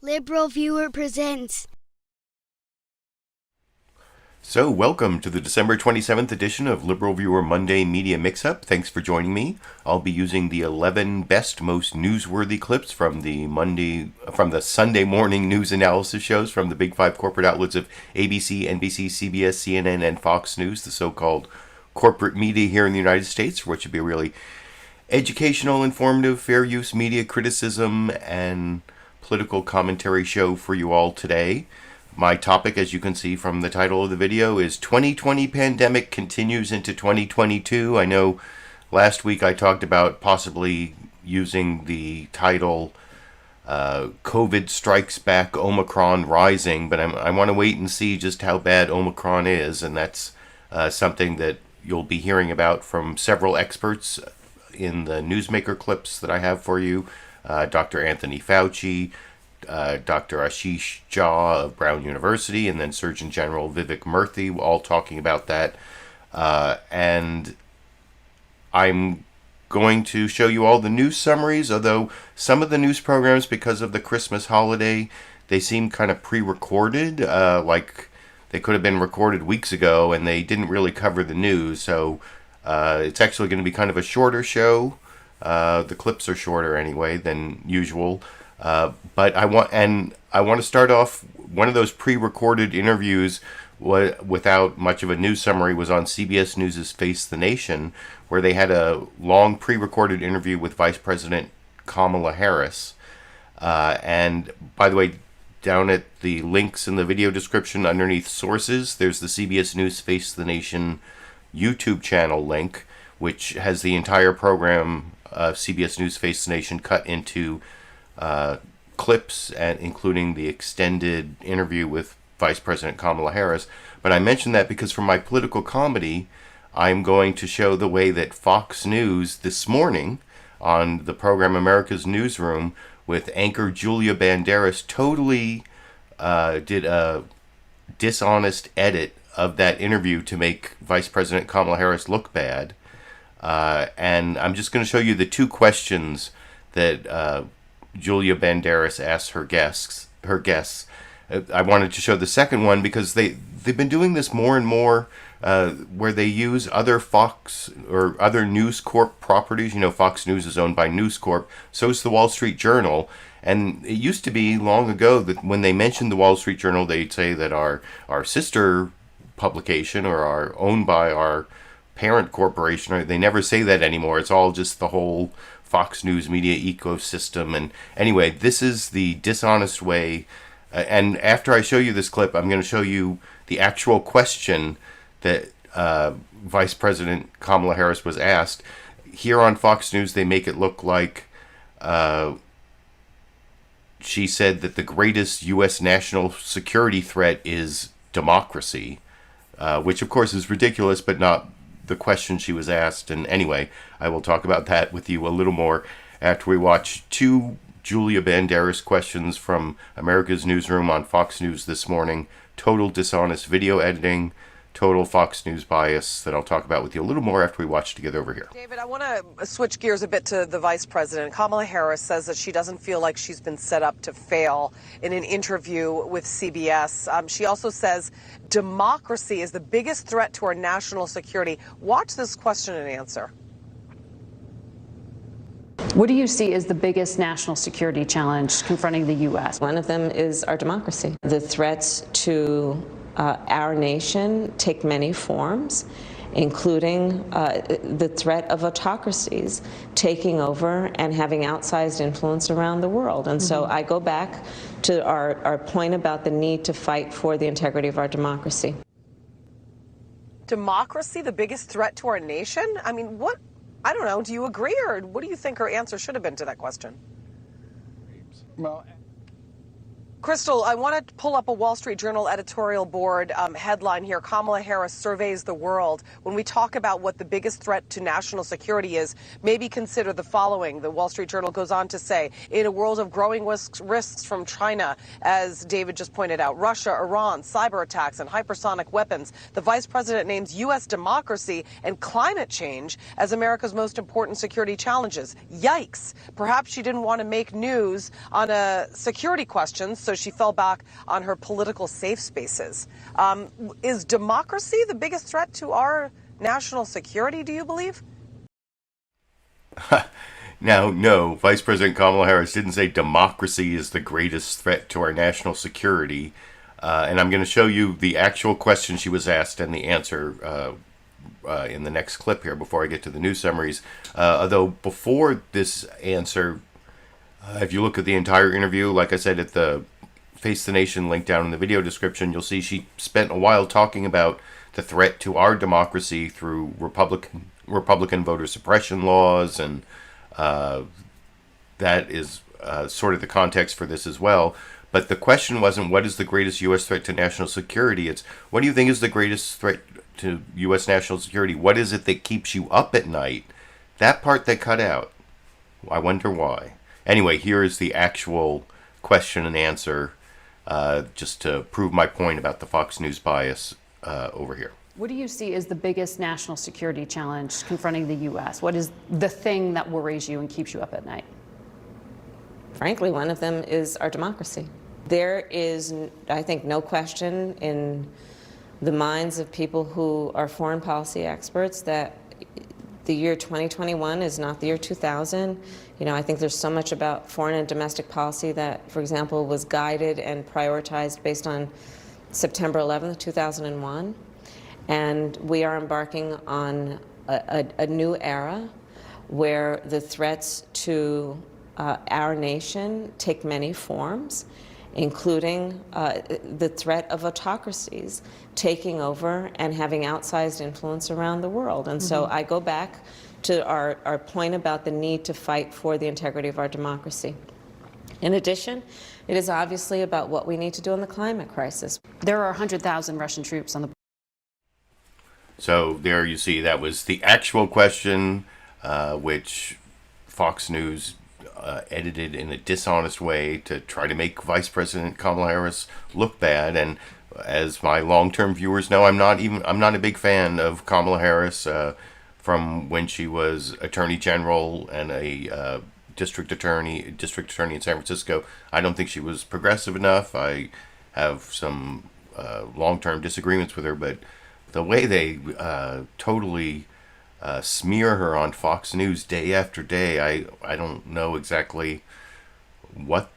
LiberalViewer presents. So, welcome to the December 27th edition of LiberalViewer Monday Media Mixup. Thanks for joining me. I'll be using the 11 best, most newsworthy clips from the Sunday morning news analysis shows from the big five corporate outlets of ABC, NBC, CBS, CNN, and Fox News, the so-called corporate media here in the United States, which should be a really educational, informative, fair use media criticism and political commentary show for you all today. My topic, as you can see from the title of the video, is 2020 pandemic continues into 2022. I know last week I talked about possibly using the title COVID Strikes Back, Omicron Rising, but I want to wait and see just how bad Omicron is, and that's something that you'll be hearing about from several experts in the newsmaker clips that I have for you. Dr. Anthony Fauci, Dr. Ashish Jha of Brown University, and then Surgeon General Vivek Murthy, all talking about that. And I'm going to show you all the news summaries, although some of the news programs, because of the Christmas holiday, they seem kind of pre-recorded, like they could have been recorded weeks ago, and they didn't really cover the news. So it's actually going to be kind of a shorter show. The clips are shorter anyway than usual. But I want to start off. One of those pre-recorded interviews without much of a news summary was on CBS News' Face the Nation, where they had a long pre-recorded interview with Vice President Kamala Harris. And by the way, down at the links in the video description underneath sources, there's the CBS News Face the Nation YouTube channel link, which has the entire program of CBS News Face the Nation cut into clips, and including the extended interview with Vice President Kamala Harris. But I mentioned that because for my political comedy, I'm going to show the way that Fox News this morning on the program America's Newsroom with anchor Julia Banderas totally did a dishonest edit of that interview to make Vice President Kamala Harris look bad. And I'm just going to show you the two questions that Julia Banderas asks her guests. I wanted to show the second one because they've been doing this more and more, where they use other Fox or other News Corp properties. You know, Fox News is owned by News Corp. So is the Wall Street Journal. And it used to be long ago that when they mentioned the Wall Street Journal, they'd say that our sister publication or are owned by our parent corporation. They never say that anymore. It's all just the whole Fox News media ecosystem. And anyway, this is the dishonest way. And after I show you this clip, I'm going to show you the actual question that Vice President Kamala Harris was asked. Here on Fox News, they make it look like she said that the greatest U.S. national security threat is democracy, which of course is ridiculous, but not the question she was asked. And anyway, I will talk about that with you a little more after we watch two Julia Banderas questions from America's Newsroom on Fox News this morning. Total dishonest video editing, total Fox News bias that I'll talk about with you a little more after we watch together over here. David, I want to switch gears a bit to the vice president. Kamala Harris says that she doesn't feel like she's been set up to fail in an interview with CBS. She also says democracy is the biggest threat to our national security. Watch this question and answer. What do you see as the biggest national security challenge confronting the U.S.? One of them is our democracy. The threats to our nation take many forms, including the threat of autocracies taking over and having outsized influence around the world. And so I go back to our point about the need to fight for the integrity of our democracy. Democracy, the biggest threat to our nation? I mean, what? I don't know. Do you agree, or what do you think her answer should have been to that question? Well, Crystal, I want to pull up a Wall Street Journal editorial board headline here. Kamala Harris surveys the world. When we talk about what the biggest threat to national security is, maybe consider the following. The Wall Street Journal goes on to say, in a world of growing risks from China, as David just pointed out, Russia, Iran, cyber attacks, and hypersonic weapons, the vice president names U.S. democracy and climate change as America's most important security challenges. Yikes. Perhaps she didn't want to make news on a security question, so she fell back on her political safe spaces. Is democracy the biggest threat to our national security, do you believe? Now, no, Vice President Kamala Harris didn't say democracy is the greatest threat to our national security. And I'm going to show you the actual question she was asked and the answer in the next clip here before I get to the news summaries. Although before this answer, if you look at the entire interview, like I said, at the Face the Nation link down in the video description, you'll see she spent a while talking about the threat to our democracy through Republican voter suppression laws, and that is sort of the context for this as well. But the question wasn't what is the greatest U.S. threat to national security, it's what do you think is the greatest threat to U.S. national security? What is it that keeps you up at night? That part they cut out. I wonder why. Anyway, here is the actual question and answer, just to prove my point about the Fox News bias over here. What do you see as the biggest national security challenge confronting the U.S.? What is the thing that worries you and keeps you up at night? Frankly, one of them is our democracy. There is, I think, no question in the minds of people who are foreign policy experts that the year 2021 is not the year 2000. You know, I think there's so much about foreign and domestic policy that, for example, was guided and prioritized based on September 11th, 2001. And we are embarking on a new era where the threats to our nation take many forms, including the threat of autocracies taking over and having outsized influence around the world. And so I go back to our point about the need to fight for the integrity of our democracy. In addition, it is obviously about what we need to do in the climate crisis. There are 100,000 Russian troops on the. So there you see that was the actual question, which Fox News edited in a dishonest way to try to make Vice President Kamala Harris look bad. And as my long-term viewers know, I'm not a big fan of Kamala Harris from when she was Attorney General and a district attorney in San Francisco. I don't think she was progressive enough. I have some long-term disagreements with her, but the way they totally smear her on Fox News day after day, I don't know exactly what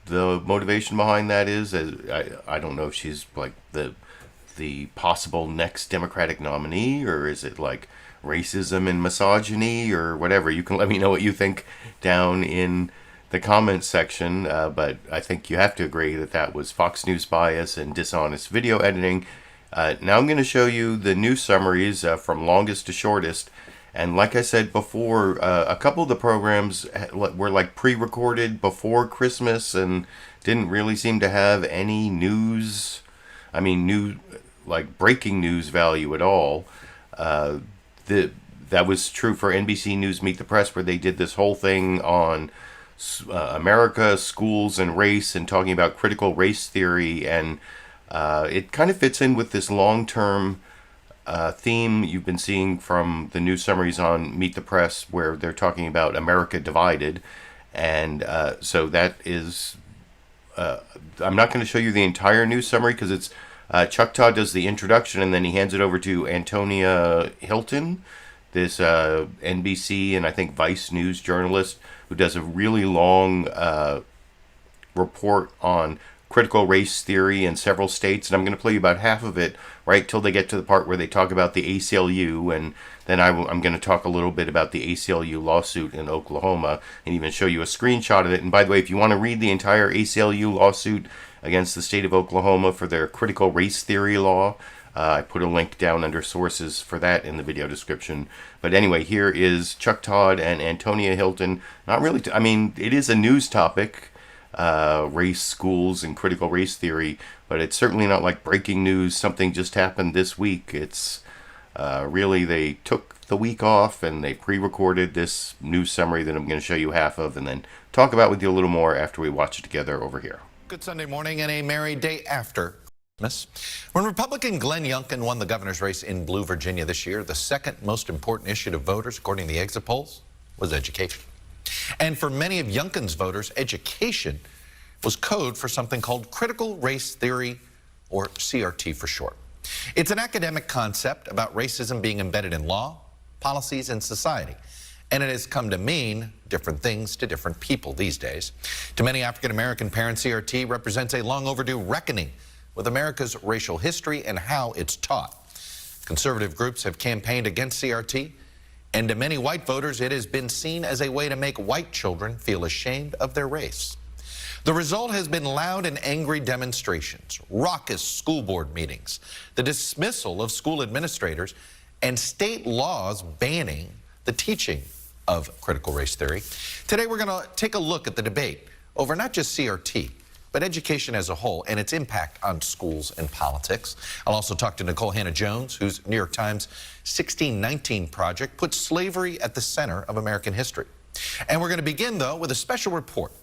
the motivation behind that is. I don't know if she's like the possible next Democratic nominee, or is it like racism and misogyny or whatever. You can let me know what you think down in the comments section, but I think you have to agree that that was Fox News bias and dishonest video editing. Now I'm going to show you the news summaries from longest to shortest. And like I said before, a couple of the programs were like pre-recorded before Christmas and didn't really seem to have any news, like breaking news value at all. That was true for NBC News Meet the Press, where they did this whole thing on America, schools, and race, and talking about critical race theory. And it kind of fits in with this long-term theme you've been seeing from the news summaries on Meet the Press, where they're talking about America divided. And so that is, I'm not going to show you the entire news summary because it's Chuck Todd does the introduction and then he hands it over to Antonia Hylton, this NBC and I think Vice News journalist who does a really long report on critical race theory in several states. And I'm going to play you about half of it right till they get to the part where they talk about the ACLU, and then I'm going to talk a little bit about the ACLU lawsuit in Oklahoma and even show you a screenshot of it. And by the way, if you want to read the entire ACLU lawsuit against the state of Oklahoma for their critical race theory law, I put a link down under sources for that in the video description. But anyway, here is Chuck Todd and Antonia Hylton. Not really, it is a news topic, race schools and critical race theory, but it's certainly not like breaking news. Something just happened this week. It's really, they took the week off and they pre-recorded this news summary that I'm going to show you half of and then talk about with you a little more after we watch it together over here. Good Sunday morning and a merry day after Christmas. When Republican Glenn Youngkin won the governor's race in Blue, Virginia this year, the second most important issue to voters, according to the exit polls, was education. And for many of Youngkin's voters, education was code for something called critical race theory, or CRT for short. It's an academic concept about racism being embedded in law, policies, and society. And it has come to mean different things to different people these days. To many African-American parents, CRT represents a long overdue reckoning with America's racial history and how it's taught. Conservative groups have campaigned against CRT, and to many white voters, it has been seen as a way to make white children feel ashamed of their race. The result has been loud and angry demonstrations, raucous school board meetings, the dismissal of school administrators, and state laws banning the teaching of critical race theory. Today, we're going to take a look at the debate over not just CRT, but education as a whole and its impact on schools and politics. I'll also talk to Nicole Hannah-Jones, whose New York Times 1619 project puts slavery at the center of American history. And we're going to begin, though, with a special report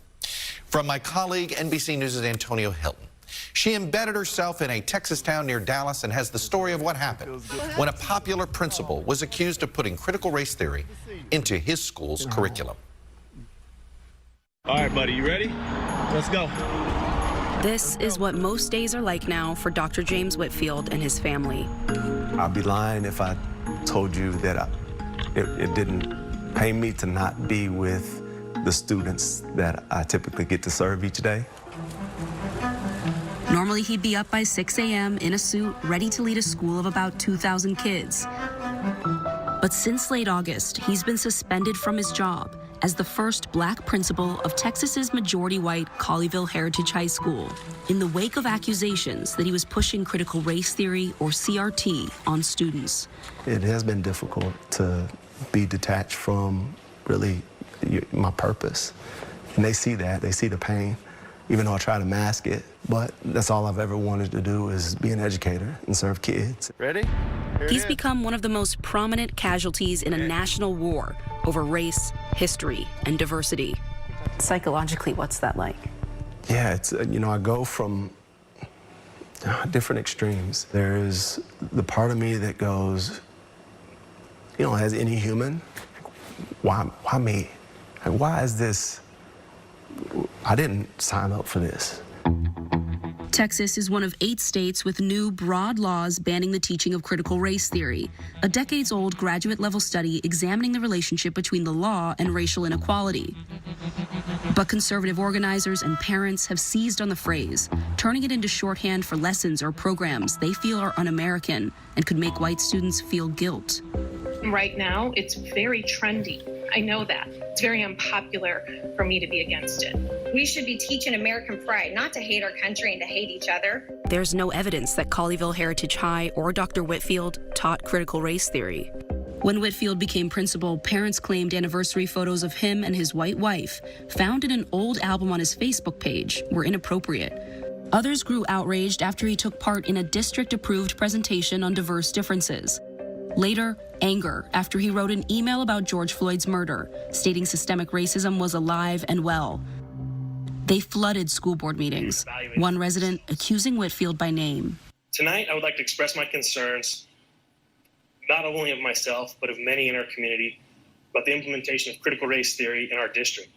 from my colleague, NBC News' Antonia Hylton. She embedded herself in a Texas town near Dallas and has the story of what happened when a popular principal was accused of putting critical race theory into his school's curriculum. All right, buddy, you ready? Let's go. This is what most days are like now for Dr. James Whitfield and his family. I'd be lying if I told you that it didn't pain me to not be with the students that I typically get to serve each day. Normally, he'd be up by 6 a.m. in a suit, ready to lead a school of about 2,000 kids. But since late August, he's been suspended from his job as the first black principal of Texas's majority-white Colleyville Heritage High School, in the wake of accusations that he was pushing critical race theory, or CRT, on students. It has been difficult to be detached from really my purpose. And they see that, they see the pain, even though I try to mask it. But that's all I've ever wanted to do, is be an educator and serve kids. Ready? He's become one of the most prominent casualties in a national war over race, history, and diversity. Psychologically, what's that like? Yeah, it's, I go from different extremes. There's the part of me that goes, as any human, why me? Like, why is this? I didn't sign up for this. Texas is one of 8 states with new broad laws banning the teaching of critical race theory, a decades-old graduate-level study examining the relationship between the law and racial inequality. But conservative organizers and parents have seized on the phrase, turning it into shorthand for lessons or programs they feel are un-American and could make white students feel guilt. Right now, it's very trendy. I know that. It's very unpopular for me to be against it. We should be teaching American pride, not to hate our country and to hate each other. There's no evidence that Colleyville Heritage High or Dr. Whitfield taught critical race theory. When Whitfield became principal, parents claimed anniversary photos of him and his white wife, found in an old album on his Facebook page, were inappropriate. Others grew outraged after he took part in a district-approved presentation on diverse differences. Later, anger after he wrote an email about George Floyd's murder, stating systemic racism was alive and well. They flooded school board meetings, one resident accusing Whitfield by name. Tonight, I would like to express my concerns, not only of myself, but of many in our community, about the implementation of critical race theory in our district,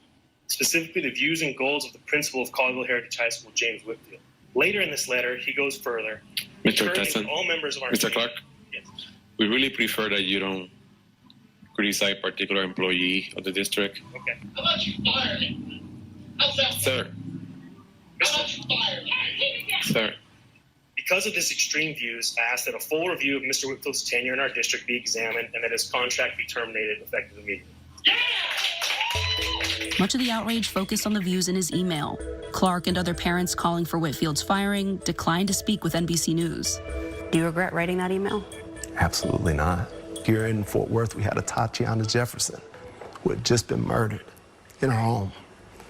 specifically the views and goals of the principal of Colleyville Heritage High School, James Whitfield. Later in this letter, he goes further, encouraging all members of our Mr. community. Clark, Yes. we really prefer that you don't criticize a particular employee of the district. Okay. How about you fire him? How's that? Sir. How about you fire him? Sir. Because of his extreme views, I ask that a full review of Mr. Whitfield's tenure in our district be examined and that his contract be terminated effective immediately. Much of the outrage focused on the views in his email. Clark and other parents calling for Whitfield's firing declined to speak with NBC News. Do you regret writing that email? Absolutely not. Here in Fort Worth, we had a Tatiana Jefferson who had just been murdered in her home.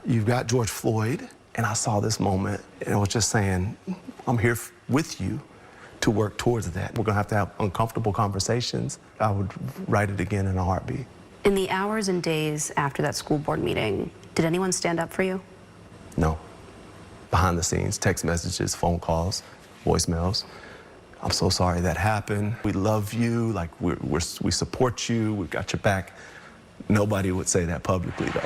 You've got George Floyd, And I saw this moment, and it was just saying, I'm here with you to work towards that. We're gonna have to have uncomfortable conversations. I would write it again in a heartbeat. In the hours and days after that school board meeting, did anyone stand up for you? No. Behind the scenes, text messages, phone calls, voicemails. I'm so sorry that happened. We love you, like we support you, we've got your back. Nobody would say that publicly though.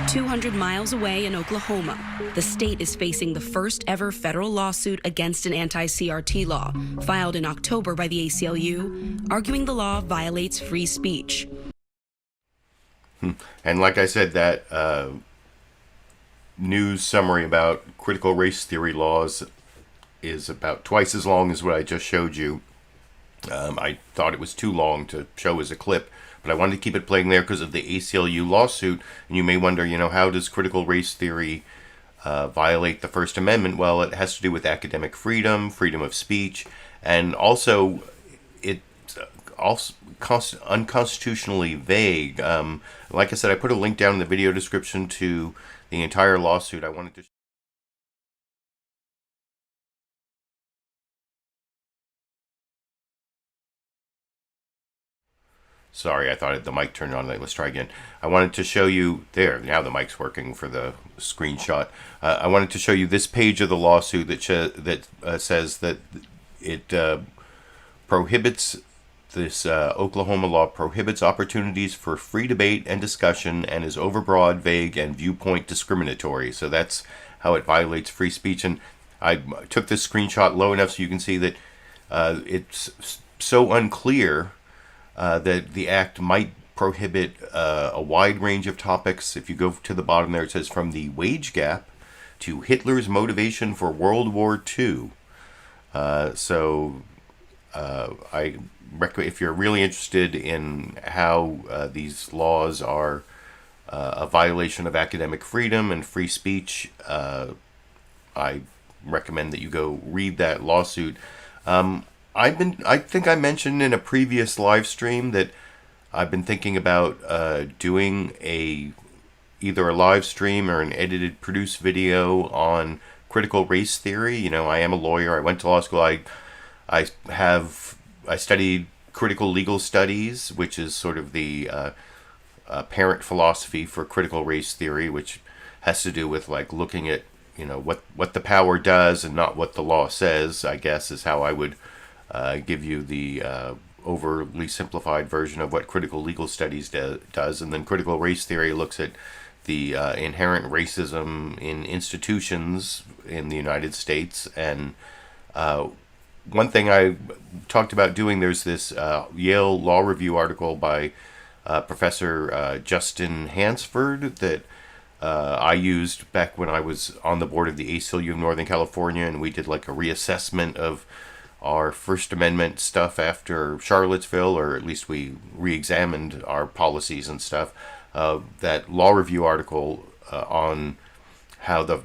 200 miles away in Oklahoma, the state is facing the first ever federal lawsuit against an anti-CRT law filed in October by the ACLU, arguing the law violates free speech. And like I said, that news summary about critical race theory laws is about twice as long as what I just showed you. I thought it was too long to show as a clip, but I wanted to keep it playing there because of the ACLU lawsuit. And you may wonder, how does critical race theory violate the First Amendment? Well, it has to do with academic freedom, freedom of speech, and also it's also unconstitutionally vague. Like I said, I put a link down in the video description to the entire lawsuit. I wanted to... Sorry, I thought the mic turned on. Let's try again. I wanted to show you there. Now the mic's working for the screenshot. I wanted to show you this page of the lawsuit that says that it prohibits this Oklahoma law prohibits opportunities for free debate and discussion and is overbroad, vague, and viewpoint discriminatory. So that's how it violates free speech. And I took this screenshot low enough so you can see that it's so unclear that the act might prohibit a wide range of topics. If you go to the bottom there, it says from the wage gap to Hitler's motivation for World War II. I recommend, if you're really interested in how these laws are a violation of academic freedom and free speech, I recommend that you go read that lawsuit. I think I mentioned in a previous live stream that I've been thinking about doing either a live stream or an edited, produced video on critical race theory. I am a lawyer. I went to law school. I studied critical legal studies, which is sort of the parent philosophy for critical race theory, which has to do with like looking at what the power does and not what the law says, I guess, is how I would give you the overly simplified version of what critical legal studies does. And then critical race theory looks at the inherent racism in institutions in the United States. And one thing I talked about doing, there's this Yale Law Review article by Professor Justin Hansford that I used back when I was on the board of the ACLU of Northern California, and we did like a reassessment of our First Amendment stuff after Charlottesville, or at least we re-examined our policies and stuff. That Law Review article on how the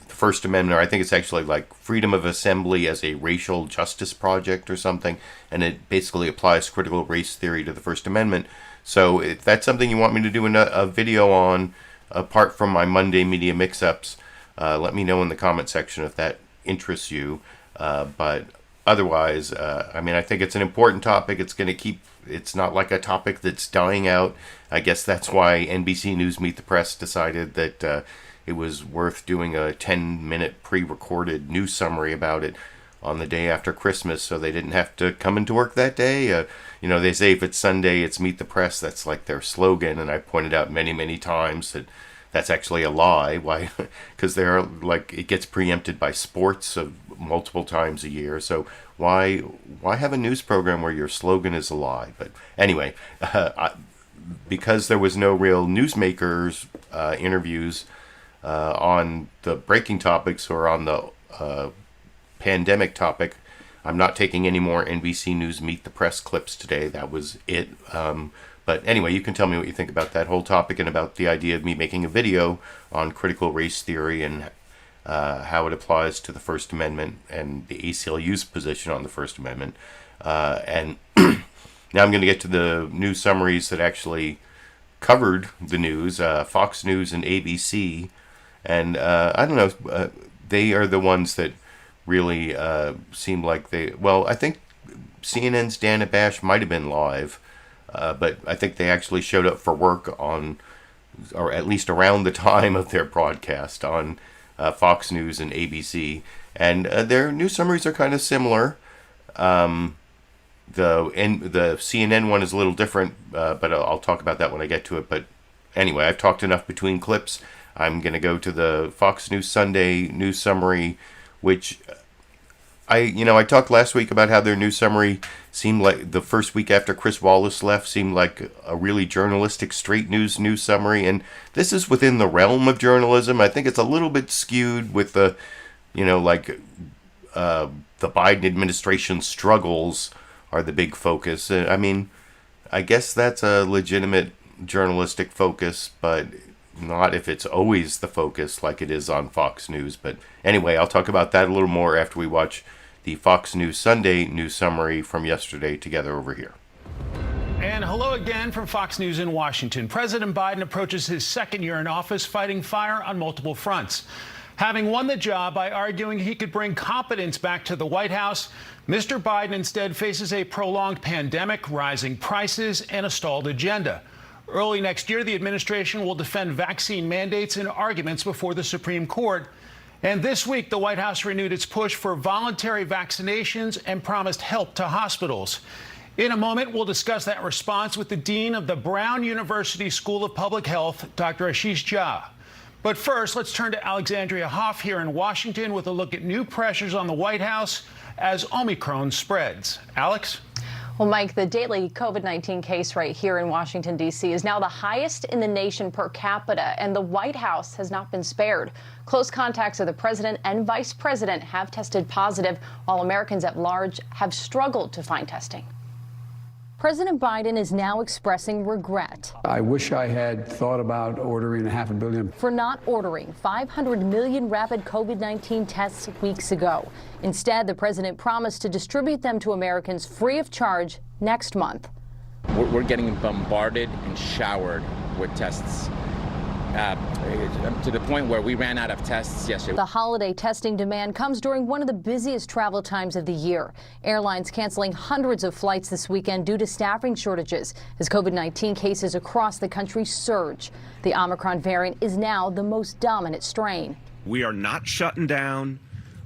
First Amendment, or I think it's actually like freedom of assembly as a racial justice project or something, and it basically applies critical race theory to the First Amendment. So if that's something you want me to do a video on, apart from my Monday media mix-ups, let me know in the comment section if that interests you. But otherwise, I think it's an important topic. It's not like a topic that's dying out. I guess that's why NBC News Meet the Press decided that it was worth doing a 10-minute pre-recorded news summary about it on the day after Christmas, so they didn't have to come into work that day. They say if it's Sunday, it's Meet the Press. That's like their slogan, and I pointed out many, many times that that's actually a lie. Why? Because they're like, it gets preempted by sports multiple times a year. So why have a news program where your slogan is a lie? But anyway, because there was no real newsmakers interviews on the breaking topics or on the pandemic topic, I'm not taking any more NBC News Meet the Press clips today. That was it. But anyway, you can tell me what you think about that whole topic and about the idea of me making a video on critical race theory and how it applies to the First Amendment and the ACLU's position on the First Amendment. And now I'm going to get to the news summaries that actually covered the news. Fox News and ABC And I don't know, they are the ones that really seem like I think CNN's Dana Bash might have been live, but I think they actually showed up for work on, or at least around the time of their broadcast on Fox News and ABC. And their news summaries are kind of similar. The CNN one is a little different, but I'll talk about that when I get to it. But anyway, I've talked enough between clips. I'm going to go to the Fox News Sunday news summary, which I talked last week about how their news summary seemed like the first week after Chris Wallace left seemed like a really journalistic straight news summary. And this is within the realm of journalism. I think it's a little bit skewed with the, the Biden administration struggles are the big focus. I mean, I guess that's a legitimate journalistic focus, but not if it's always the focus like it is on Fox News. But anyway, I'll talk about that a little more after we watch the Fox News Sunday news summary from yesterday together over here. And hello again from Fox News in Washington. President Biden approaches his second year in office fighting fire on multiple fronts. Having won the job by arguing he could bring competence back to the White House, Mr. Biden instead faces a prolonged pandemic, rising prices, and a stalled agenda. Early next year, the administration will defend vaccine mandates in arguments before the Supreme Court. And this week, the White House renewed its push for voluntary vaccinations and promised help to hospitals. In a moment, we'll discuss that response with the dean of the Brown University School of Public Health, Dr. Ashish Jha. But first, let's turn to Alexandria Hoff here in Washington with a look at new pressures on the White House as Omicron spreads. Alex? Well, Mike, the daily COVID-19 case right here in Washington, D.C. is now the highest in the nation per capita, and the White House has not been spared. Close contacts of the president and vice president have tested positive, while Americans at large have struggled to find testing. President Biden is now expressing regret. I wish I had thought about ordering 500 million. For not ordering 500 million rapid COVID-19 tests weeks ago. Instead, the president promised to distribute them to Americans free of charge next month. We're getting bombarded and showered with tests. To the point where we ran out of tests yesterday. The holiday testing demand comes during one of the busiest travel times of the year. Airlines canceling hundreds of flights this weekend due to staffing shortages as COVID-19 cases across the country surge. The Omicron variant is now the most dominant strain. We are not shutting down.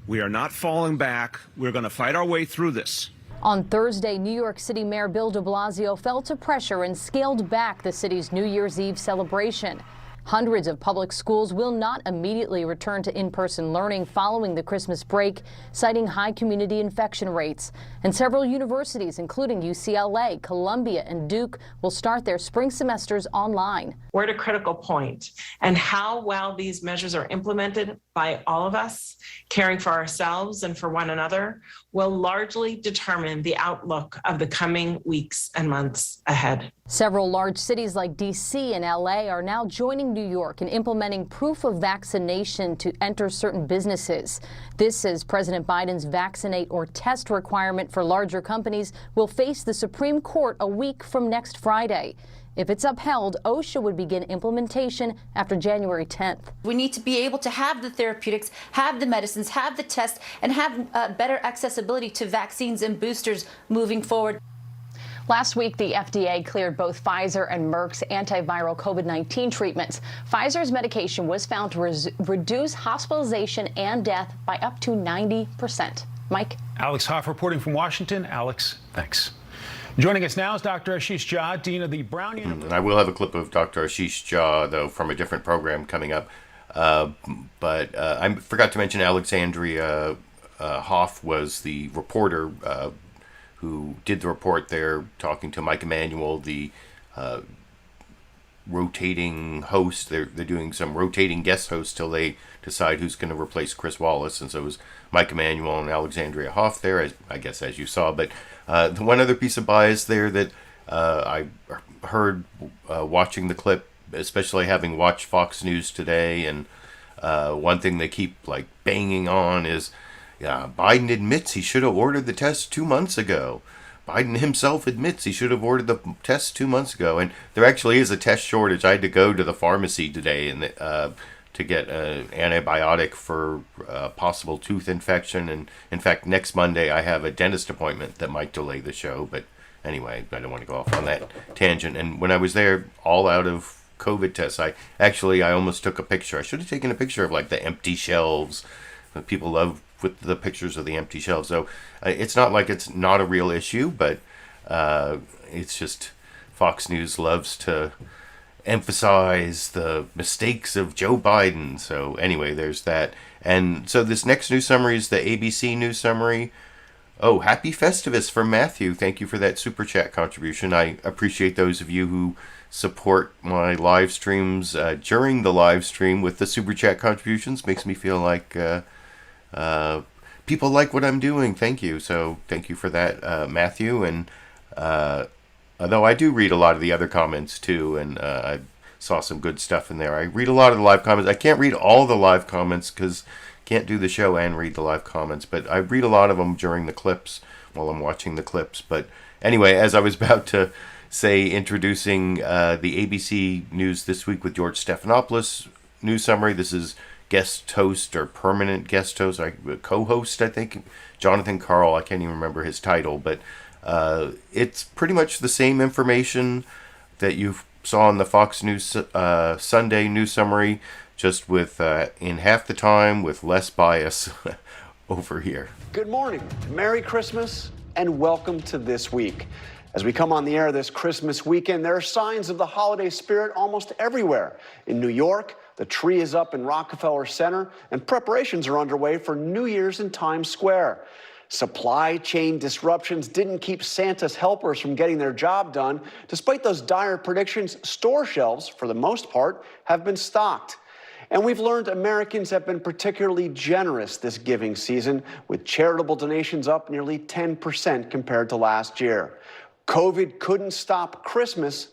We are not falling back. We're going to fight our way through this. On Thursday, New York City Mayor Bill de Blasio fell to pressure and scaled back the city's New Year's Eve celebration. Hundreds of public schools will not immediately return to in-person learning following the Christmas break, citing high community infection rates. And several universities, including UCLA, Columbia, and Duke, will start their spring semesters online. We're at a critical point, and how well these measures are implemented by all of us, caring for ourselves and for one another, will largely determine the outlook of the coming weeks and months ahead. Several large cities like D.C. and L.A. are now joining New York in implementing proof of vaccination to enter certain businesses. This as President Biden's vaccinate or test requirement for larger companies will face the Supreme Court a week from next Friday. If it's upheld, OSHA would begin implementation after January 10th. We need to be able to have the therapeutics, have the medicines, have the tests, and have better accessibility to vaccines and boosters moving forward. Last week, the FDA cleared both Pfizer and Merck's antiviral COVID-19 treatments. Pfizer's medication was found to reduce hospitalization and death by up to 90%. Mike? Alex Hoff reporting from Washington. Alex, thanks. Joining us now is Dr. Ashish Jha, Dean of the Brown University. And I will have a clip of Dr. Ashish Jha, though, from a different program coming up. But I forgot to mention Alexandria Hoff was the reporter who did the report there, talking to Mike Emanuel, the rotating host. They're doing some rotating guest hosts till they decide who's going to replace Chris Wallace. And so it was Mike Emanuel and Alexandria Hoff there, I guess, as you saw. But the one other piece of bias there that I heard watching the clip, especially having watched Fox News today, and one thing they keep like banging on is Biden admits he should have ordered the test 2 months ago. Biden himself admits he should have ordered the test 2 months ago. And there actually is a test shortage. I had to go to the pharmacy today and to get an antibiotic for possible tooth infection. And in fact, next Monday I have a dentist appointment that might delay the show. But anyway, I don't want to go off on that tangent. And when I was there, all out of COVID tests, I almost took a picture. I should have taken a picture of like the empty shelves. People love with the pictures of the empty shelves. So it's not like it's not a real issue, but it's just Fox News loves to emphasize the mistakes of Joe Biden. So anyway, there's that. And so this next news summary is the ABC news summary. Oh, happy Festivus from Matthew. Thank you for that super chat contribution. I appreciate those of you who support my live streams during the live stream with the super chat contributions. Makes me feel like people like what I'm doing. Thank you. So thank you for that, Matthew. And although I do read a lot of the other comments too, and I saw some good stuff in there. I read a lot of the live comments. I can't read all the live comments because can't do the show and read the live comments, but I read a lot of them during the clips while I'm watching the clips. But anyway, as I was about to say, introducing the ABC News This Week with George Stephanopoulos news summary. This is guest host or permanent guest host, co-host, I think, Jon Karl. I can't even remember his title, but it's pretty much the same information that you saw in the Fox News Sunday news summary, just with in half the time with less bias over here. Good morning, Merry Christmas, and welcome to This Week. As we come on the air this Christmas weekend, there are signs of the holiday spirit almost everywhere. In New York, the tree is up in Rockefeller Center, and preparations are underway for New Year's in Times Square. Supply chain disruptions didn't keep Santa's helpers from getting their job done. Despite those dire predictions, store shelves, for the most part, have been stocked. And we've learned Americans have been particularly generous this giving season, with charitable donations up nearly 10% compared to last year. COVID couldn't stop Christmas,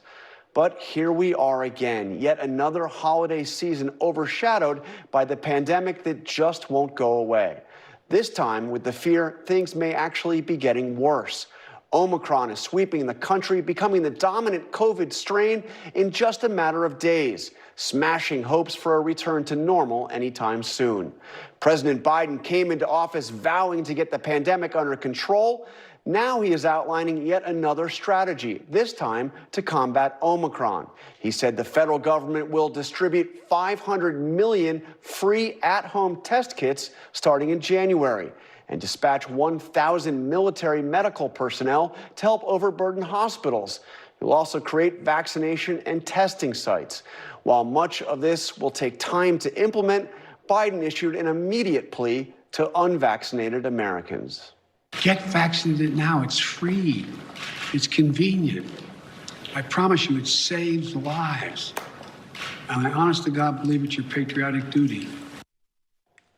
but here we are again, yet another holiday season overshadowed by the pandemic that just won't go away. This time with the fear things may actually be getting worse. Omicron is sweeping the country, becoming the dominant COVID strain in just a matter of days, smashing hopes for a return to normal anytime soon. President Biden came into office vowing to get the pandemic under control. Now he is outlining yet another strategy, this time to combat Omicron. He said the federal government will distribute 500 million free at-home test kits starting in January and dispatch 1,000 military medical personnel to help overburden hospitals. He will also create vaccination and testing sites. While much of this will take time to implement, Biden issued an immediate plea to unvaccinated Americans. Get vaccinated now. It's free. It's convenient. I promise you, it saves lives. And I honest to God believe it's your patriotic duty.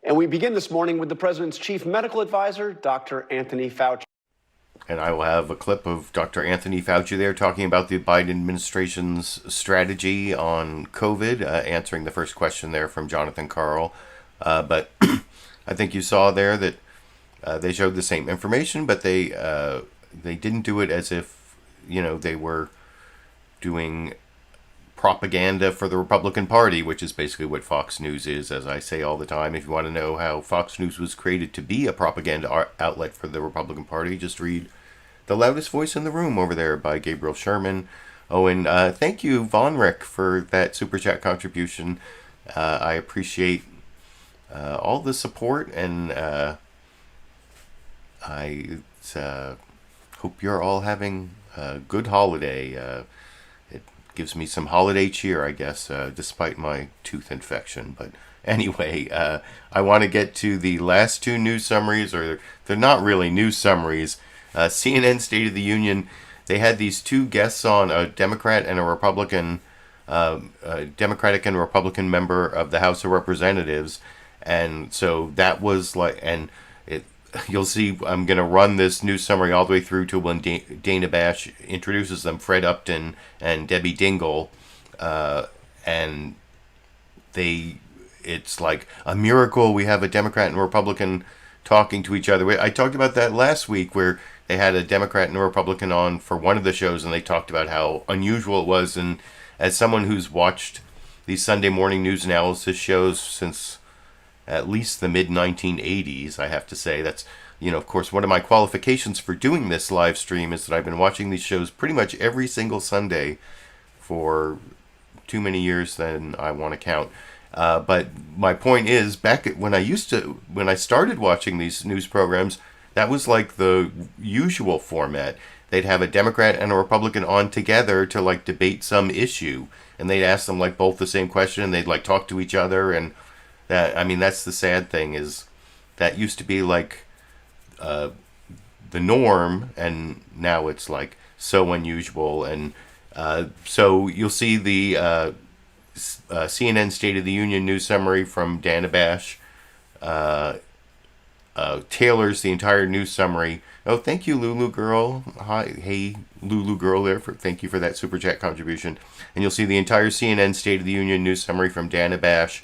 And we begin this morning with the president's chief medical advisor, Dr. Anthony Fauci. And I will have a clip of Dr. Anthony Fauci there talking about the Biden administration's strategy on COVID, answering the first question there from Jon Karl. But I think you saw there that they showed the same information, but they didn't do it as if, they were doing propaganda for the Republican Party, which is basically what Fox News is, as I say all the time. If you want to know how Fox News was created to be a propaganda outlet for the Republican Party, just read The Loudest Voice in the Room over there by Gabriel Sherman. Oh, and thank you, Von Rick, for that Super Chat contribution. I appreciate all the support, and I hope you're all having a good holiday. It gives me some holiday cheer, I guess, despite my tooth infection. But anyway, I want to get to the last two news summaries, or they're not really news summaries. CNN State of the Union, they had these two guests on, a Democrat and a Republican, Democratic and Republican member of the House of Representatives. And so that was like, and you'll see, I'm going to run this news summary all the way through to when Dana Bash introduces them, Fred Upton and Debbie Dingell, and it's like a miracle we have a Democrat and a Republican talking to each other. I talked about that last week, where they had a Democrat and a Republican on for one of the shows, and they talked about how unusual it was. And as someone who's watched these Sunday morning news analysis shows since at least the mid-1980s, I have to say. That's, of course, one of my qualifications for doing this live stream is that I've been watching these shows pretty much every single Sunday for too many years than I want to count. But my point is, when I started watching these news programs, that was like the usual format. They'd have a Democrat and a Republican on together to like debate some issue, and they'd ask them like both the same question, and they'd like talk to each other. And that's the sad thing, is that used to be like the norm, and now it's like so unusual. And so you'll see the CNN State of the Union news summary from Dana Bash tailors the entire news summary. Oh, thank you, Lulu Girl. Hi, hey, Lulu Girl there. Thank you for that Super Chat contribution. And you'll see the entire CNN State of the Union news summary from Dana Bash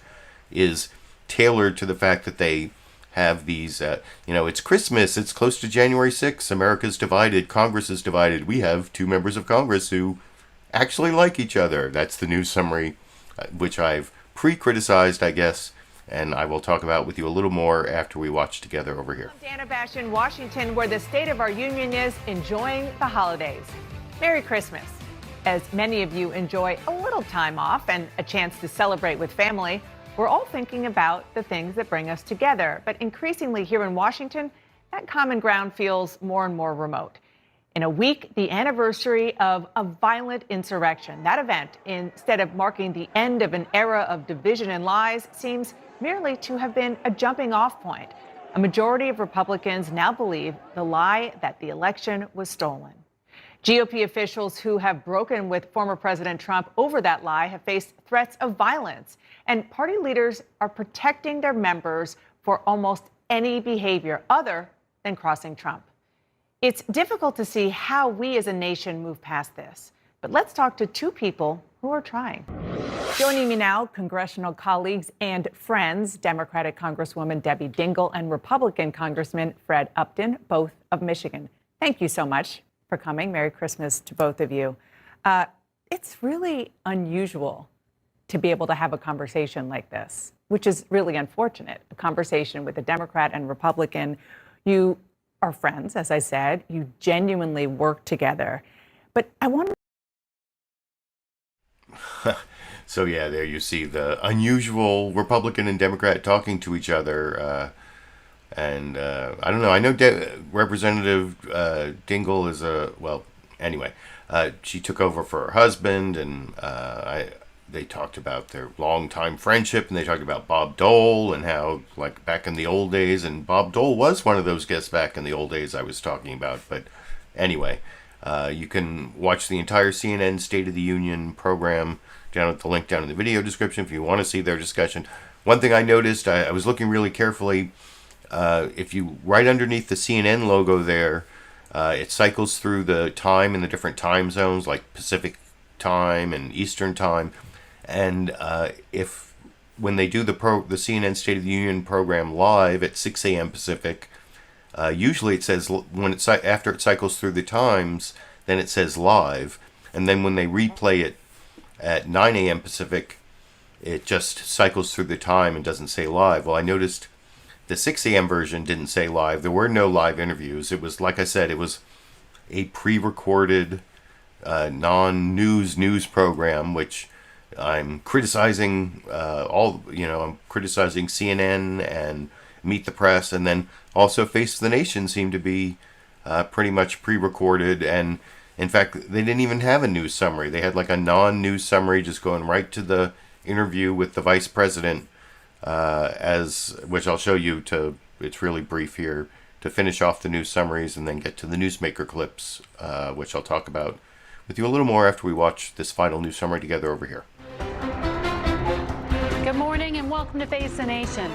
is tailored to the fact that they have these, it's Christmas, it's close to January 6th, America's divided, Congress is divided. We have 2 members of Congress who actually like each other. That's the news summary, which I've pre-criticized, I guess, and I will talk about with you a little more after we watch together over here. Dana Bash in Washington, where the state of our union is enjoying the holidays. Merry Christmas. As many of you enjoy a little time off and a chance to celebrate with family, we're all thinking about the things that bring us together. But increasingly here in Washington, that common ground feels more and more remote. In a week, the anniversary of a violent insurrection. That event, instead of marking the end of an era of division and lies, seems merely to have been a jumping off point. A majority of Republicans now believe the lie that the election was stolen. GOP officials who have broken with former President Trump over that lie have faced threats of violence, and party leaders are protecting their members for almost any behavior other than crossing Trump. It's difficult to see how we as a nation move past this, but let's talk to 2 people who are trying. Joining me now, congressional colleagues and friends, Democratic Congresswoman Debbie Dingell and Republican Congressman Fred Upton, both of Michigan. Thank you so much for coming. Merry Christmas to both of you. It's really unusual to be able to have a conversation like this, which is really unfortunate. A conversation with a Democrat and Republican. You are friends, as I said. You genuinely work together. But I want to... So yeah, there you see the unusual Republican and Democrat talking to each other. And I don't know. I know Representative Dingell is she took over for her husband, and they talked about their longtime friendship, and they talked about Bob Dole and how, like, back in the old days, and Bob Dole was one of those guests back in the old days I was talking about. But anyway, you can watch the entire CNN State of the Union program down at the link down in the video description if you want to see their discussion. One thing I noticed, I was looking really carefully, if you right underneath the CNN logo there, it cycles through the time in the different time zones, like Pacific time and Eastern time. And when they do the CNN State of the Union program live at 6 a.m. Pacific, usually it says after it cycles through the times, then it says live, and then when they replay it at 9 a.m. Pacific, it just cycles through the time and doesn't say live. Well, I noticed the 6 a.m. version didn't say live. There were no live interviews. It was, like I said, it was a pre-recorded non-news program, which I'm criticizing I'm criticizing CNN and Meet the Press, and then also Face the Nation seemed to be pretty much pre-recorded. And in fact, they didn't even have a news summary. They had like a non-news summary just going right to the interview with the vice president, which I'll show you. It's really brief here, to finish off the news summaries and then get to the newsmaker clips, which I'll talk about with you a little more after we watch this final news summary together over here. Good morning and welcome to Face the Nation.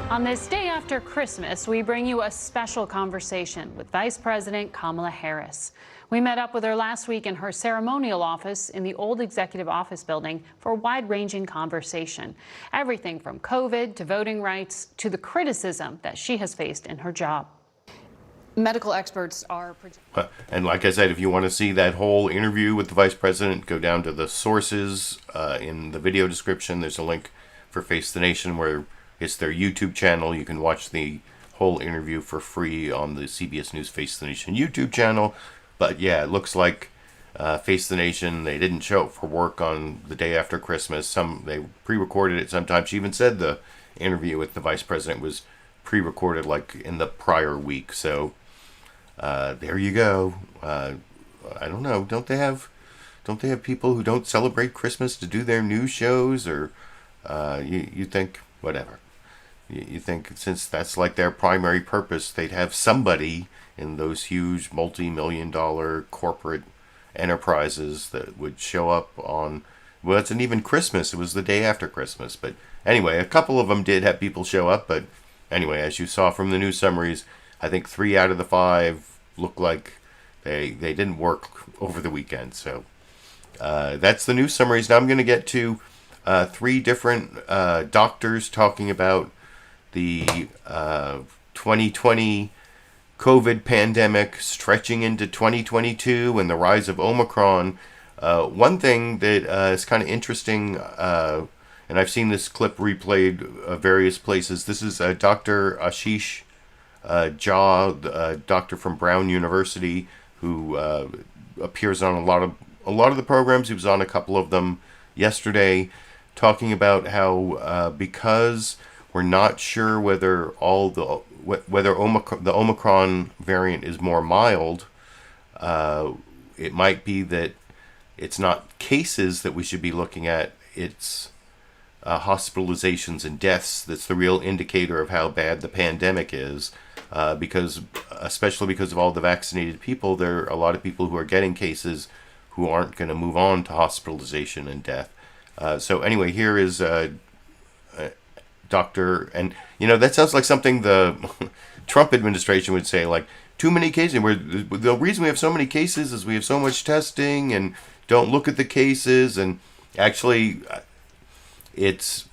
On this day after Christmas, we bring you a special conversation with Vice President Kamala Harris. We met up with her last week in her ceremonial office in the old Executive Office building for a wide-ranging conversation. Everything from COVID to voting rights to the criticism that she has faced in her job. medical experts are projecting. And like I said, if you want to see that whole interview with the vice president, go down to the sources in the video description. There's a link for Face the Nation where it's their YouTube channel. You can watch the whole interview for free on the CBS News Face the Nation YouTube channel. But yeah, it looks like Face the Nation, they didn't show up for work on the day after Christmas. They pre-recorded it sometimes. She even said the interview with the vice president was pre-recorded like in the prior week. So there you go. I don't know. Don't they have people who don't celebrate Christmas to do their news shows? Or you think whatever? You think since that's like their primary purpose, they'd have somebody in those huge multi-million-dollar corporate enterprises that would show up on, well, it's an even Christmas. It was the day after Christmas. But anyway, a couple of them did have people show up. But anyway, as you saw from the news summaries, I think 3 out of the 5 look like they didn't work over the weekend. So that's the news summaries. Now I'm going to get to 3 different doctors talking about the 2020 COVID pandemic stretching into 2022 and the rise of Omicron. One thing that is kind of interesting, and I've seen this clip replayed various places. This is Dr. Ashish Jha, doctor from Brown University, who appears on a lot of the programs. He was on a couple of them yesterday, talking about how because we're not sure whether the Omicron variant is more mild, it might be that it's not cases that we should be looking at, it's hospitalizations and deaths that's the real indicator of how bad the pandemic is, especially because of all the vaccinated people. There are a lot of people who are getting cases who aren't going to move on to hospitalization and death. So anyway, here is doctor, and that sounds like something the Trump administration would say, like, too many cases. The reason we have so many cases is we have so much testing and don't look at the cases. And actually, it's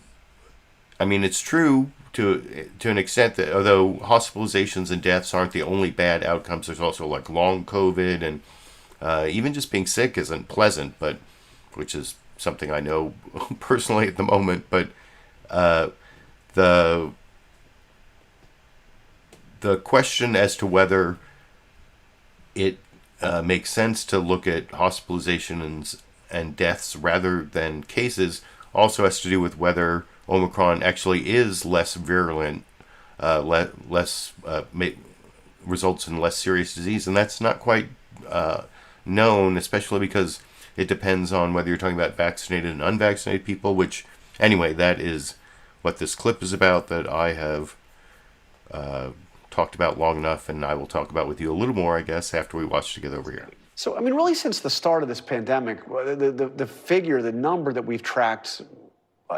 true to an extent that although hospitalizations and deaths aren't the only bad outcomes, there's also like long COVID, and even just being sick isn't pleasant, but which is something I know personally at the moment. But the question as to whether it makes sense to look at hospitalizations and deaths rather than cases also has to do with whether Omicron actually is less virulent, results in less serious disease, and that's not quite known, especially because it depends on whether you're talking about vaccinated and unvaccinated people, which, anyway, that is what this clip is about that I have talked about long enough, and I will talk about with you a little more, I guess, after we watch together over here. So, really, since the start of this pandemic, the number that we've tracked,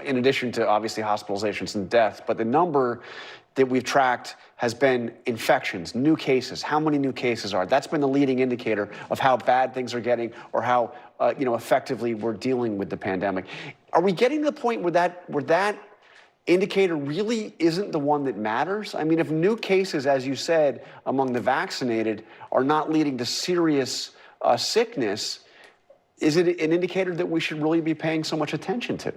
in addition to obviously hospitalizations and deaths, but the number that we've tracked has been infections, new cases. How many new cases are? That's been the leading indicator of how bad things are getting or how effectively we're dealing with the pandemic. Are we getting to the point where that indicator really isn't the one that matters? If new cases, as you said, among the vaccinated are not leading to serious sickness, is it an indicator that we should really be paying so much attention to?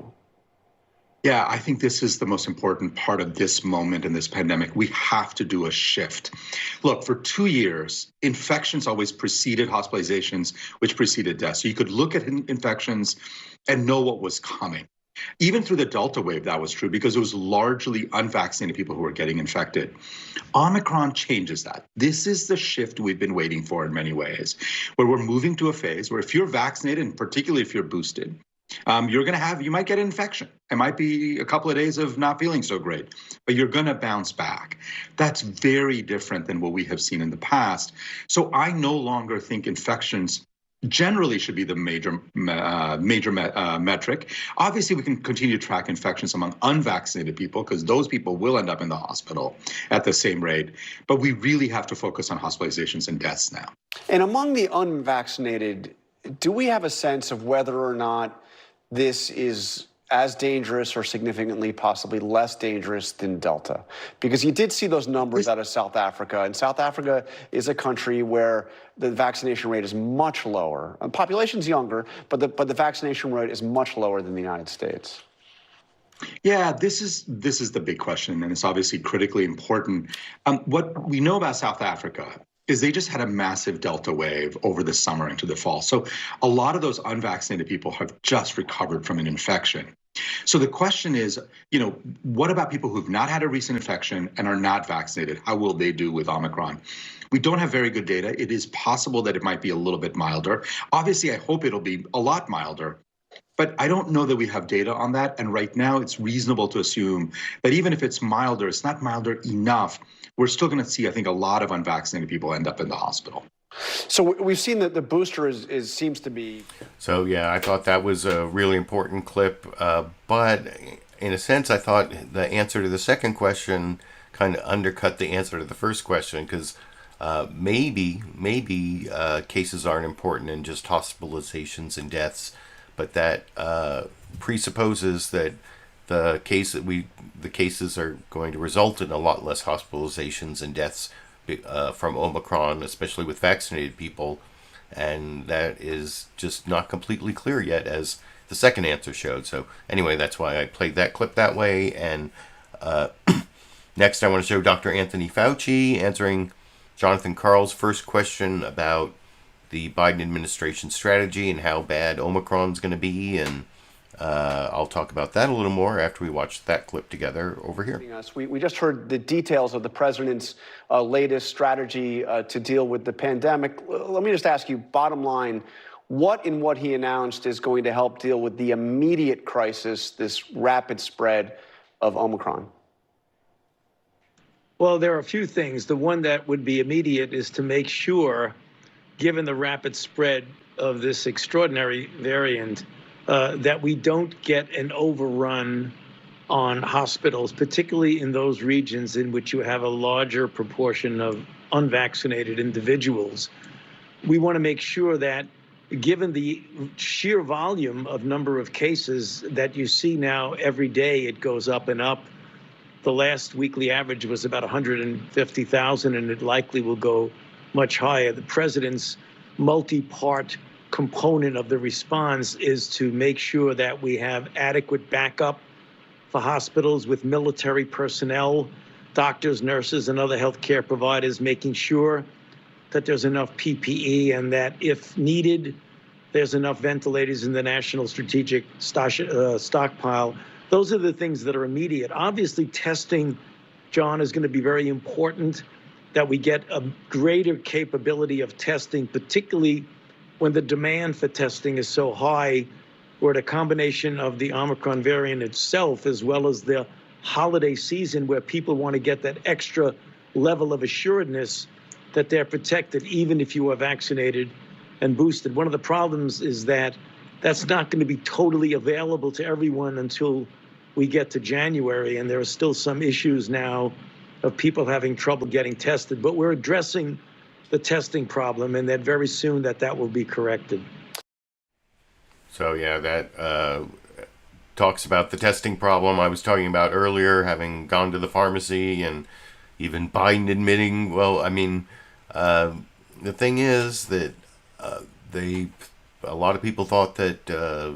Yeah, I think this is the most important part of this moment in this pandemic. We have to do a shift. Look, for 2 years, infections always preceded hospitalizations, which preceded death. So you could look at infections and know what was coming. Even through the Delta wave, that was true because it was largely unvaccinated people who were getting infected. Omicron changes that. This is the shift we've been waiting for in many ways, where we're moving to a phase where if you're vaccinated, and particularly if you're boosted, you might get an infection. It might be a couple of days of not feeling so great, but you're going to bounce back. That's very different than what we have seen in the past. So I no longer think infections generally should be the major metric. Obviously, we can continue to track infections among unvaccinated people because those people will end up in the hospital at the same rate. But we really have to focus on hospitalizations and deaths now. And among the unvaccinated, do we have a sense of whether or not this is as dangerous or significantly possibly less dangerous than Delta? Because you did see those numbers out of South Africa, and South Africa is a country where the vaccination rate is much lower. The population's younger, but the vaccination rate is much lower than the United States. Yeah, this is the big question, and it's obviously critically important. What we know about South Africa is they just had a massive Delta wave over the summer into the fall. So a lot of those unvaccinated people have just recovered from an infection. So the question is, what about people who've not had a recent infection and are not vaccinated? How will they do with Omicron? We don't have very good data. It is possible that it might be a little bit milder. Obviously, I hope it'll be a lot milder. But I don't know that we have data on that. And right now, it's reasonable to assume that even if it's milder, it's not milder enough. We're still going to see, I think, a lot of unvaccinated people end up in the hospital. So we've seen that the booster seems to be. So, yeah, I thought that was a really important clip. But in a sense, I thought the answer to the second question kind of undercut the answer to the first question, because maybe cases aren't important in just hospitalizations and deaths. But that presupposes that the cases are going to result in a lot less hospitalizations and deaths from Omicron, especially with vaccinated people, and that is just not completely clear yet, as the second answer showed. So anyway, that's why I played that clip that way. And next, I want to show Dr. Anthony Fauci answering Jon Karl's first question about the Biden administration strategy and how bad Omicron's going to be, and I'll talk about that a little more after we watch that clip together over here. We just heard the details of the president's latest strategy to deal with the pandemic. Let me just ask you, bottom line, what in what he announced is going to help deal with the immediate crisis, this rapid spread of Omicron? Well, there are a few things. The one that would be immediate is to make sure, given the rapid spread of this extraordinary variant, that we don't get an overrun on hospitals, particularly in those regions in which you have a larger proportion of unvaccinated individuals. We want to make sure that, given the sheer volume of number of cases that you see now every day, it goes up and up. The last weekly average was about 150,000, and it likely will go much higher. The president's multi-part component of the response is to make sure that we have adequate backup for hospitals with military personnel, doctors, nurses, and other healthcare providers, making sure that there's enough PPE and that if needed, there's enough ventilators in the national strategic stockpile. Those are the things that are immediate. Obviously, testing, John, is going to be very important, that we get a greater capability of testing, particularly when the demand for testing is so high, or the combination of the Omicron variant itself, as well as the holiday season where people want to get that extra level of assuredness that they're protected, even if you are vaccinated and boosted. One of the problems is that that's not going to be totally available to everyone until we get to January, and there are still some issues now of people having trouble getting tested, but we're addressing the testing problem, and that very soon that will be corrected. So yeah, that talks about the testing problem I was talking about earlier, having gone to the pharmacy, and even Biden admitting, well, I mean, the thing is that a lot of people thought that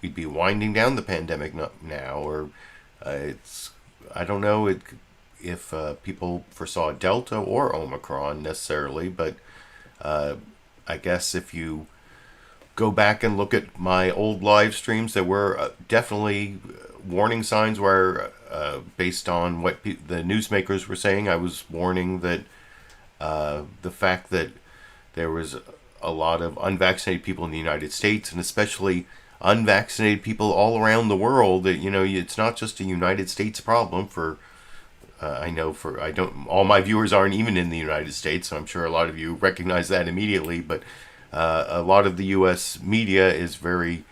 we'd be winding down the pandemic now, or I don't know if people foresaw Delta or Omicron necessarily, but I guess if you go back and look at my old live streams, there were definitely warning signs where, based on what the newsmakers were saying, I was warning that the fact that there was a lot of unvaccinated people in the United States, and especially unvaccinated people all around the world, that, it's not just a United States problem. All my viewers aren't even in the United States, so I'm sure a lot of you recognize that immediately, but a lot of the U.S. media is very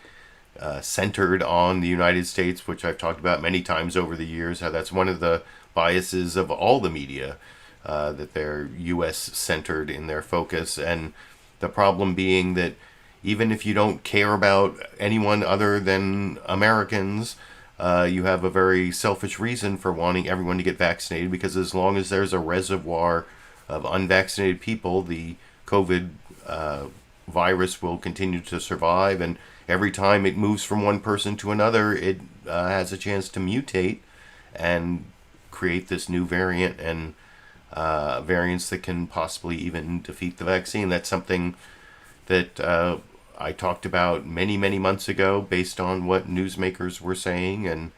centered on the United States, which I've talked about many times over the years, how that's one of the biases of all the media, that they're U.S. centered in their focus. And the problem being that even if you don't care about anyone other than Americans, you have a very selfish reason for wanting everyone to get vaccinated, because as long as there's a reservoir of unvaccinated people, the COVID virus will continue to survive, and every time it moves from one person to another, it has a chance to mutate and create this new variant and variants that can possibly even defeat the vaccine. That's something that I talked about many, many months ago based on what newsmakers were saying. And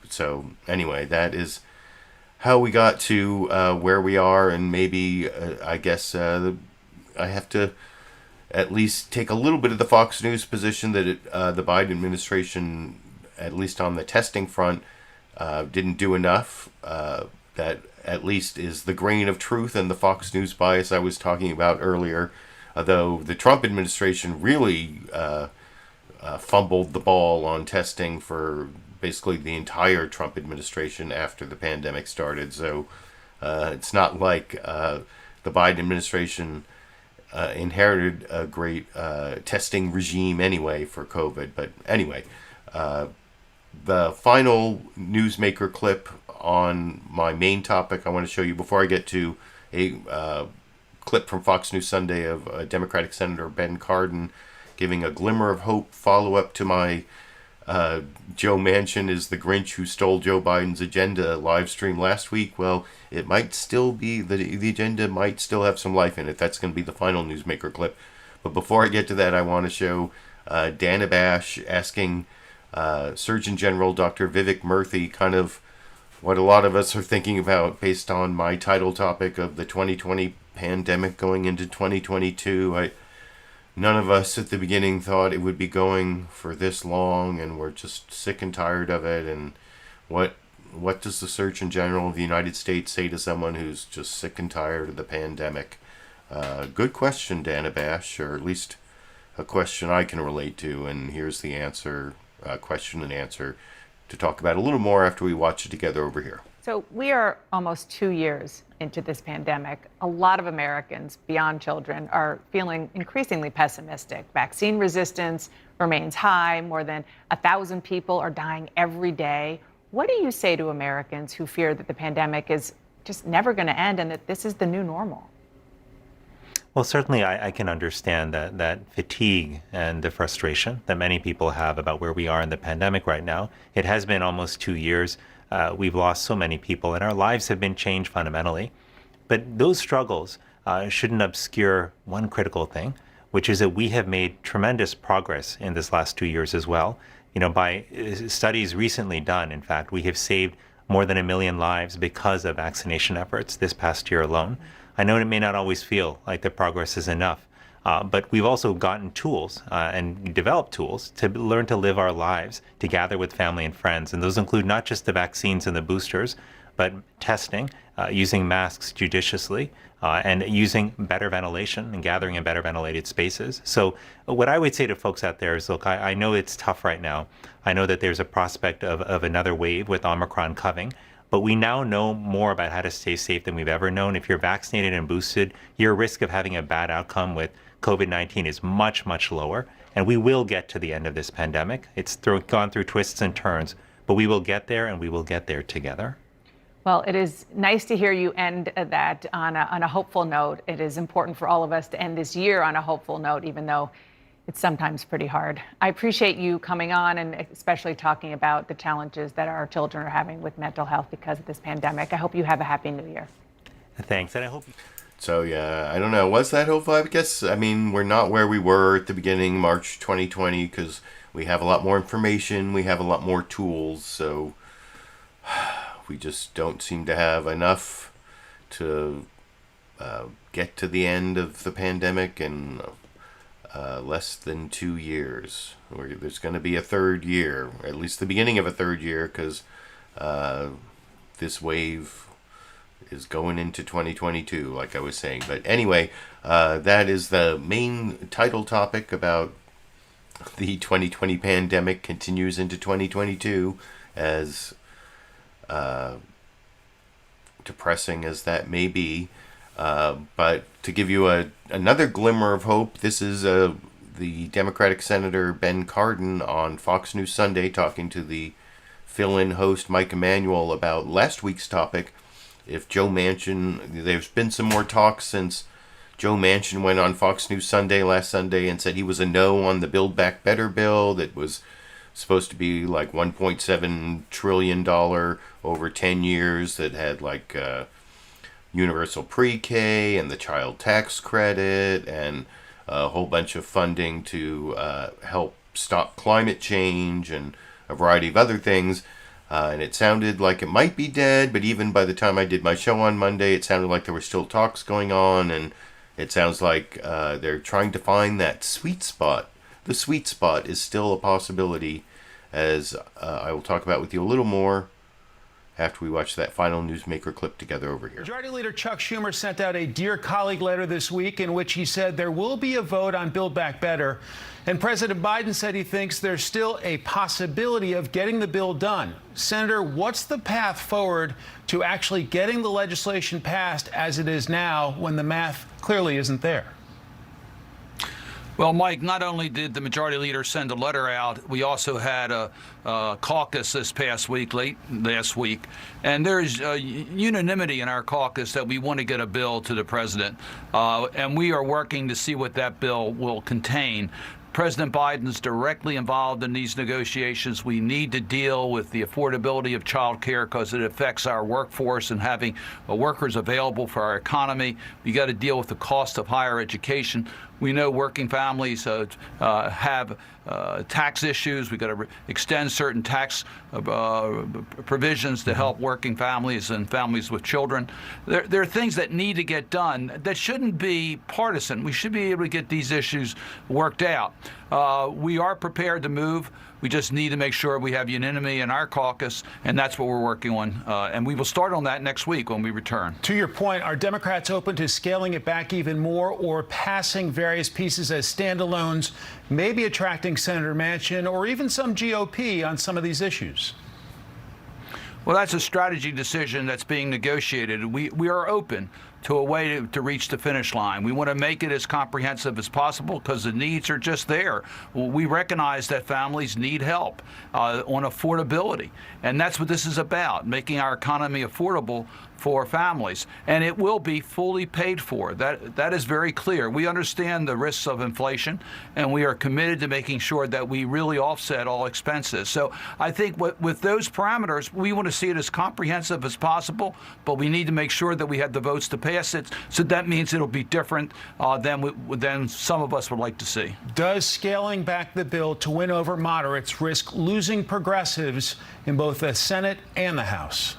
so anyway, that is how we got to where we are. And maybe I guess I have to at least take a little bit of the Fox News position that the Biden administration, at least on the testing front, didn't do enough. That at least is the grain of truth and the Fox News bias I was talking about earlier. Although the Trump administration really fumbled the ball on testing for basically the entire Trump administration after the pandemic started. So it's not like the Biden administration inherited a great testing regime anyway for COVID. But anyway, the final newsmaker clip on my main topic I want to show you before I get to a clip from Fox News Sunday of Democratic Senator Ben Cardin giving a glimmer of hope follow-up to my Joe Manchin is the Grinch who stole Joe Biden's agenda live stream last week. Well, it might still be, the agenda might still have some life in it. That's going to be the final newsmaker clip. But before I get to that, I want to show Dana Bash asking Surgeon General Dr. Vivek Murthy kind of what a lot of us are thinking about based on my title topic of the 2020 pandemic going into 2022. None of us at the beginning thought it would be going for this long, and we're just sick and tired of it. And what does the Surgeon General of the United States say to someone who's just sick and tired of the pandemic? Good question, Dana Bash, or at least a question I can relate to. And here's the answer, question and answer, to talk about a little more after we watch it together over here. So we are almost 2 years into this pandemic. A lot of Americans, beyond children, are feeling increasingly pessimistic. Vaccine resistance remains high. More than 1,000 people are dying every day. What do you say to Americans who fear that the pandemic is just never going to end and that this is the new normal? Well, certainly I can understand that fatigue and the frustration that many people have about where we are in the pandemic right now. It has been almost 2 years. We've lost so many people and our lives have been changed fundamentally. But those struggles shouldn't obscure one critical thing, which is that we have made tremendous progress in this last 2 years as well. You know, by studies recently done, in fact, we have saved more than 1 million lives because of vaccination efforts this past year alone. I know it may not always feel like the progress is enough, but we've also gotten tools and developed tools to learn to live our lives, to gather with family and friends. And those include not just the vaccines and the boosters, but testing, using masks judiciously, and using better ventilation and gathering in better ventilated spaces. So what I would say to folks out there is, look, I know it's tough right now. I know that there's a prospect of another wave with Omicron coming. But we now know more about how to stay safe than we've ever known. If you're vaccinated and boosted, your risk of having a bad outcome with COVID-19 is much, much lower. And we will get to the end of this pandemic. It's gone through twists and turns, but we will get there, and we will get there together. Well, it is nice to hear you end that on a hopeful note. It is important for all of us to end this year on a hopeful note, even though it's sometimes pretty hard. I appreciate you coming on and especially talking about the challenges that our children are having with mental health because of this pandemic. I hope you have a happy new year. Thanks, and I hope. So yeah, I don't know. Was that hopeful? I guess, I mean, we're not where we were at the beginning, March 2020, because we have a lot more information, we have a lot more tools, so we just don't seem to have enough to get to the end of the pandemic in less than 2 years. There's going to be a third year, at least the beginning of a third year, because this wave is going into 2022, like I was saying. But anyway, that is the main title topic about the 2020 pandemic continues into 2022, as depressing as that may be. But to give you another glimmer of hope, this is the Democratic Senator Ben Cardin on Fox News Sunday talking to the fill-in host Mike Emanuel about last week's topic. If Joe Manchin, there's been some more talk since Joe Manchin went on Fox News Sunday last Sunday and said he was a no on the Build Back Better bill that was supposed to be like $1.7 trillion over 10 years that had like universal pre-K and the child tax credit and a whole bunch of funding to help stop climate change and a variety of other things. And it sounded like it might be dead, but even by the time I did my show on Monday, it sounded like there were still talks going on, and it sounds like they're trying to find that sweet spot. The sweet spot is still a possibility, as I will talk about with you a little more after we watch that final newsmaker clip together over here. Majority Leader Chuck Schumer sent out a Dear Colleague letter this week in which he said there will be a vote on Build Back Better. And President Biden said he thinks there's still a possibility of getting the bill done. Senator, what's the path forward to actually getting the legislation passed as it is now when the math clearly isn't there? Well, Mike, not only did the Majority Leader send a letter out, we also had a caucus this past week, last week, and there's unanimity in our caucus that we want to get a bill to the president, and we are working to see what that bill will contain. President Biden's directly involved in these negotiations. We need to deal with the affordability of child care because it affects our workforce and having workers available for our economy. We got to deal with the cost of higher education. We know working families have tax issues. We've got to extend certain tax provisions to help working families and families with children. There are things that need to get done that shouldn't be partisan. We should be able to get these issues worked out. We are prepared to move. We just need to make sure we have unanimity in our caucus, and that's what we're working on. And we will start on that next week when we return. To your point, are Democrats open to scaling it back even more or passing various pieces as standalones, maybe attracting Senator Manchin or even some GOP on some of these issues? Well, that's a strategy decision that's being negotiated. We are open to a way to reach the finish line. We want to make it as comprehensive as possible because the needs are just there. We recognize that families need help on affordability, and that's what this is about, making our economy affordable for families, and it will be fully paid for. That is very clear. We understand the risks of inflation, and we are committed to making sure that we really offset all expenses. So I think with those parameters, we want to see it as comprehensive as possible, but we need to make sure that we have the votes to pass it. So that means it'll be different than some of us would like to see. Does scaling back the bill to win over moderates risk losing progressives in both the Senate and the House?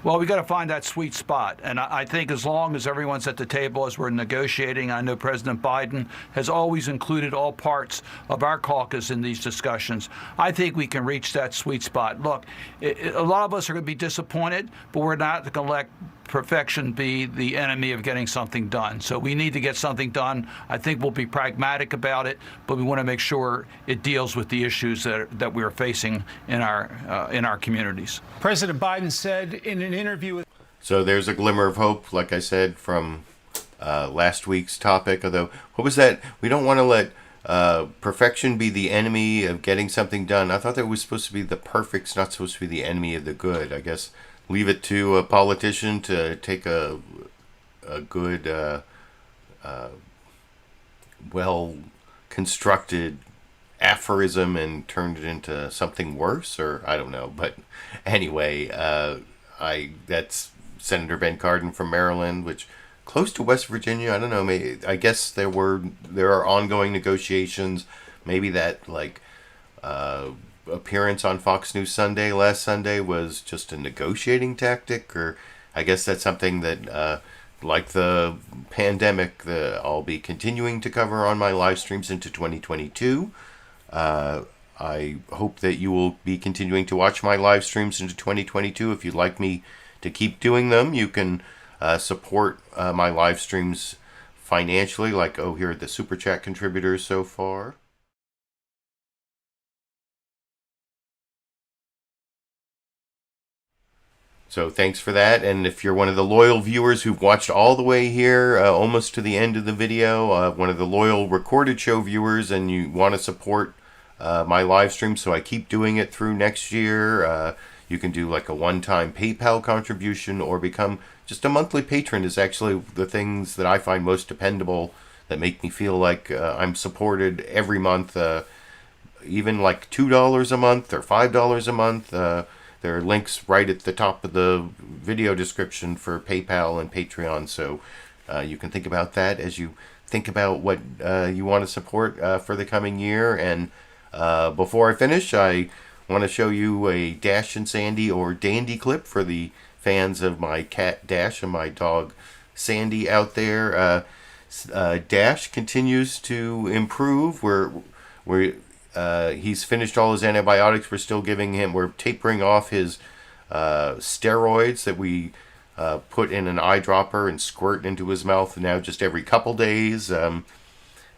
Well, we got to find that sweet spot. And I think as long as everyone's at the table as we're negotiating, I know President Biden has always included all parts of our caucus in these discussions. I think we can reach that sweet spot. Look, a lot of us are going to be disappointed, but we're not going to let perfection be the enemy of getting something done. So we need to get something done. I think we'll be pragmatic about it, but we want to make sure it deals with the issues that we're facing in our communities. President Biden said in an interview with... So there's a glimmer of hope, like I said, from last week's topic. Although, what was that? We don't want to let perfection be the enemy of getting something done. I thought that was supposed to be the perfect's not supposed to be the enemy of the good. I guess leave it to a politician to take a good, well-constructed aphorism and turn it into something worse, or I don't know. But anyway, that's Senator Ben Cardin from Maryland, which close to West Virginia. I don't know. I guess there are ongoing negotiations. Maybe that appearance on Fox News Sunday last Sunday was just a negotiating tactic, or I guess that's something that like the pandemic I'll be continuing to cover on my live streams into 2022. I hope that you will be continuing to watch my live streams into 2022. If you'd like me to keep doing them, you can support my live streams financially, here are the Super Chat contributors so far. So thanks for that. And if you're one of the loyal viewers who've watched all the way here, almost to the end of the video, one of the loyal recorded show viewers, and you want to support my live stream so I keep doing it through next year, you can do like a one-time PayPal contribution or become just a monthly patron. Is actually the things that I find most dependable that make me feel like I'm supported every month, even like $2 a month or $5 a month. There are links right at the top of the video description for PayPal and Patreon, so you can think about that as you think about what you want to support for the coming year. And before I finish, I want to show you a Dash and Sandy or Dandy clip for the fans of my cat Dash and my dog Sandy out there. Dash continues to improve. He's finished all his antibiotics. We're still giving him, we're tapering off his steroids that we put in an eyedropper and squirt into his mouth now just every couple days.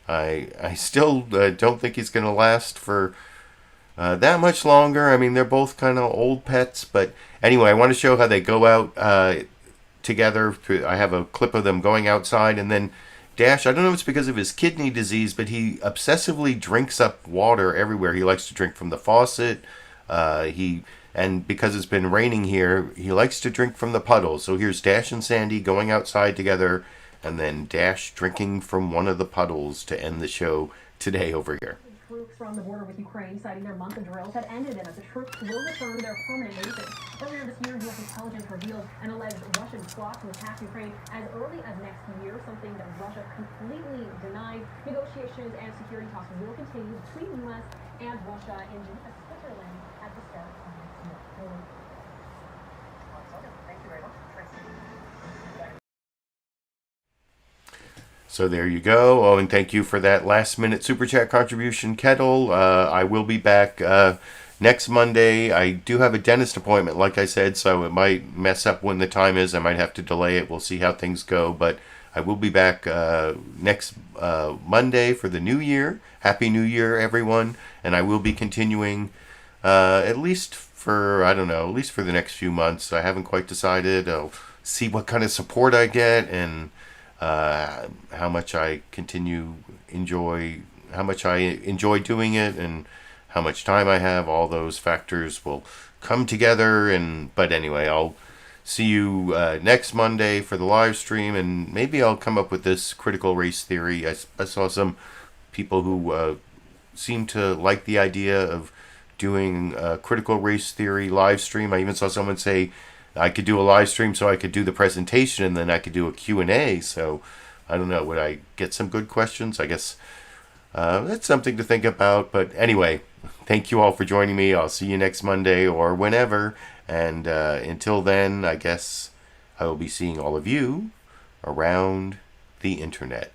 I still don't think he's going to last for that much longer. I mean, they're both kind of old pets, but anyway, I want to show how they go out together. I have a clip of them going outside, and then Dash, I don't know if it's because of his kidney disease, but he obsessively drinks up water everywhere. He likes to drink from the faucet. And because it's been raining here, he likes to drink from the puddles. So here's Dash and Sandy going outside together, and then Dash drinking from one of the puddles to end the show today over here. Troops from the border with Ukraine citing their month of drills had ended and that the troops will return to their permanent bases. Earlier this year, U.S. intelligence revealed an alleged Russian plot to attack Ukraine as early as next year, something that Russia completely denied. Negotiations and security talks will continue between the U.S. and Russia in Geneva, Switzerland at the start of next year. Thank you very much. So there you go. Oh, and thank you for that last-minute Super Chat contribution, Kettle. I will be back next Monday. I do have a dentist appointment, like I said, so it might mess up when the time is. I might have to delay it. We'll see how things go. But I will be back next Monday for the new year. Happy New Year, everyone. And I will be continuing at least for, I don't know, at least for the next few months. I haven't quite decided. I'll see what kind of support I get and how much I enjoy doing it, and how much time I have. All those factors will come together. But anyway, I'll see you next Monday for the live stream, and maybe I'll come up with this critical race theory. I saw some people who seem to like the idea of doing a critical race theory live stream. I even saw someone say I could do a live stream so I could do the presentation and then I could do a Q&A. So I don't know, would I get some good questions? I guess that's something to think about. But anyway, thank you all for joining me. I'll see you next Monday or whenever. And until then, I guess I will be seeing all of you around the internet.